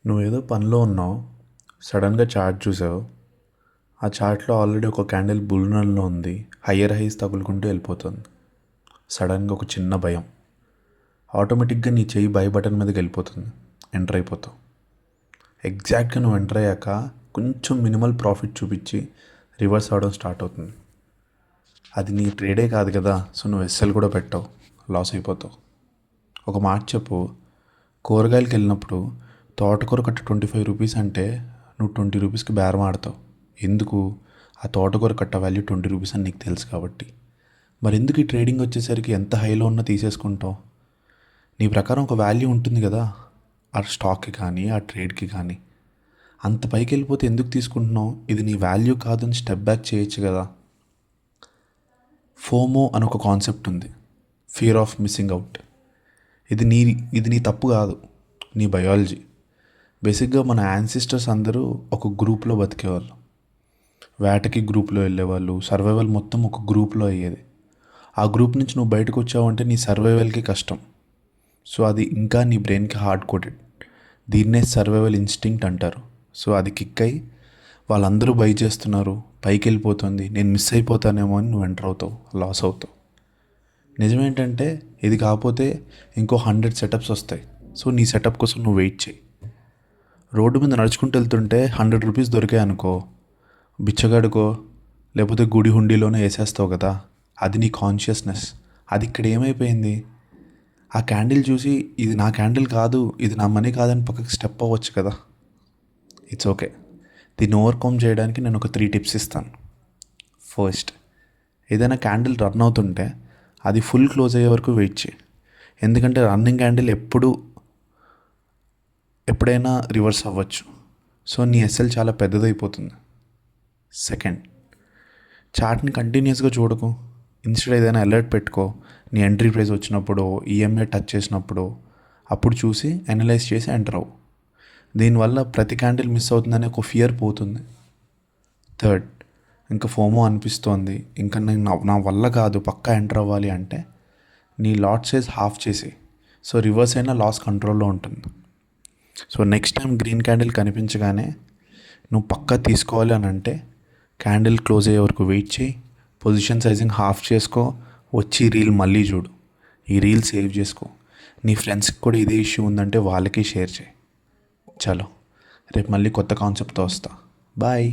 నువ్వేదో పనిలో ఉన్నావు, సడన్గా చార్ట్ చూసావు. ఆ చార్ట్లో ఆల్రెడీ ఒక క్యాండిల్ బుల్ ఉంది. హయ్యర్ హైస్ తగులుకుంటూ వెళ్ళిపోతుంది. సడన్గా ఒక చిన్న భయం, ఆటోమేటిక్గా నీ చెయ్యి బై బటన్ మీదకి వెళ్ళిపోతుంది. ఎంటర్ అయిపోతావు. ఎగ్జాక్ట్గా నువ్వు ఎంటర్ అయ్యాక కొంచెం మినిమల్ ప్రాఫిట్ చూపించి రివర్స్ అవడం స్టార్ట్ అవుతుంది. అది నీ ట్రేడే కాదు కదా, సో నువ్వు ఎస్ఎల్ కూడా పెట్టావు, లాస్ అయిపోతావు. ఒక మాట చెప్పు, కూరగాయలకి వెళ్ళినప్పుడు తోటకూర కట్ట 25 రూపీస్ అంటే నువ్వు 20 రూపీస్కి బేరం ఆడతావు. ఎందుకు? ఆ తోటకూర కట్ట వాల్యూ 20 రూపీస్ అని నీకు తెలుసు కాబట్టి. మరి ఎందుకు ఈ ట్రేడింగ్ వచ్చేసరికి ఎంత హైలో ఉన్నా తీసేసుకుంటావు? నీ ప్రకారం ఒక వాల్యూ ఉంటుంది కదా, ఆ స్టాక్కి కానీ ఆ ట్రేడ్కి కానీ. అంత పైకి వెళ్ళిపోతే ఎందుకు తీసుకుంటున్నావు? ఇది నీ వాల్యూ కాదని స్టెప్ బ్యాక్ చేయొచ్చు కదా. ఫోమో అని ఒక కాన్సెప్ట్ ఉంది, ఫియర్ ఆఫ్ మిస్సింగ్ అవుట్. ఇది నీ ఇది నీ తప్పు కాదు, నీ బయాలజీ. బేసిక్గా మన యాన్సిస్టర్స్ అందరూ ఒక గ్రూప్లో బతికేవాళ్ళు. వేటకి గ్రూప్లో వెళ్ళేవాళ్ళు. సర్వైవల్ మొత్తం ఒక గ్రూప్లో అయ్యేది. ఆ గ్రూప్ నుంచి నువ్వు బయటకు వచ్చావంటే నీ సర్వైవల్కి కష్టం. సో అది ఇంకా నీ బ్రెయిన్కి హార్డ్ కోటెడ్. దీన్నే సర్వైవల్ ఇన్స్టింక్ట్ అంటారు. సో అది కిక్ అయ్యి వాళ్ళందరూ బై చేస్తున్నారు, పైకి వెళ్ళిపోతుంది, నేను మిస్ అయిపోతానేమో అని నువ్వు ఎంటర్ అవుతావు, లాస్ అవుతావు. నిజమేంటంటే ఇది కాకపోతే ఇంకో 100 సెటప్స్ వస్తాయి. సో నీ సెటప్ కోసం నువ్వు వెయిట్ చేయి. రోడ్డు మీద నడుచుకుంటూ వెళ్తుంటే 100 రూపీస్ దొరికాయి అనుకో, బిచ్చగాడుకో లేకపోతే గుడి హుండీలోనే వేసేస్తావు కదా. అది నీ కాన్షియస్నెస్. అది ఇక్కడ ఏమైపోయింది? ఆ క్యాండిల్ చూసి ఇది నా క్యాండిల్ కాదు, ఇది నా మనీ కాదని పక్కకి స్టెప్ అవ్వచ్చు కదా. It's okay. దీన్ని ఓవర్కమ్ చేయడానికి నేను ఒక 3 టిప్స్ ఇస్తాను. ఫస్ట్, ఏదైనా క్యాండిల్ రన్ అవుతుంటే అది ఫుల్ క్లోజ్ అయ్యే వరకు వెయిట్ చేయి. ఎందుకంటే రన్నింగ్ క్యాండిల్ ఎప్పుడైనా రివర్స్ అవ్వచ్చు. సో నీ ఎస్ఎల్ చాలా పెద్దదైపోతుంది. సెకండ్, చార్ట్ని కంటిన్యూస్గా చూడకు. ఇన్స్టెడ్ ఏదైనా అలర్ట్ పెట్టుకో. నీ ఎంట్రీ ప్రైస్ వచ్చినప్పుడు, ఈఎంఐ టచ్ చేసినప్పుడు అప్పుడు చూసి అనలైజ్ చేసి ఎంటర్ అవ్వు. దీనివల్ల ప్రతి క్యాండిల్ మిస్ అవుతుందనే ఒక ఫియర్ పోతుంది. థర్డ్, ఇంకా ఫోమో అనిపిస్తోంది, ఇంకా నేను నా వల్ల కాదు, పక్కా ఎంటర్ అవ్వాలి అంటే నీ లాట్ సైజ్ హాఫ్ చేసి, సో రివర్స్ అయినా లాస్ కంట్రోల్లో ఉంటుంది. So next time green candle కనిపించగానే నువ్వు పక్కా తీసుకోవాలి అని అంటే క్యాండిల్ క్లోజ్ అయ్యే వరకు వెయిట్ చేయి, పొజిషన్ సైజింగ్ హాఫ్ చేసుకో, వచ్చి రీల్ మళ్ళీ చూడు. ఈ రీల్ సేవ్ చేసుకో. నీ ఫ్రెండ్స్కి కూడా ఇదే ఇష్యూ ఉందంటే వాళ్ళకి షేర్ చేయి. చలో, రేపు మళ్ళీ కొత్త కాన్సెప్ట్తో వస్తా. బాయ్.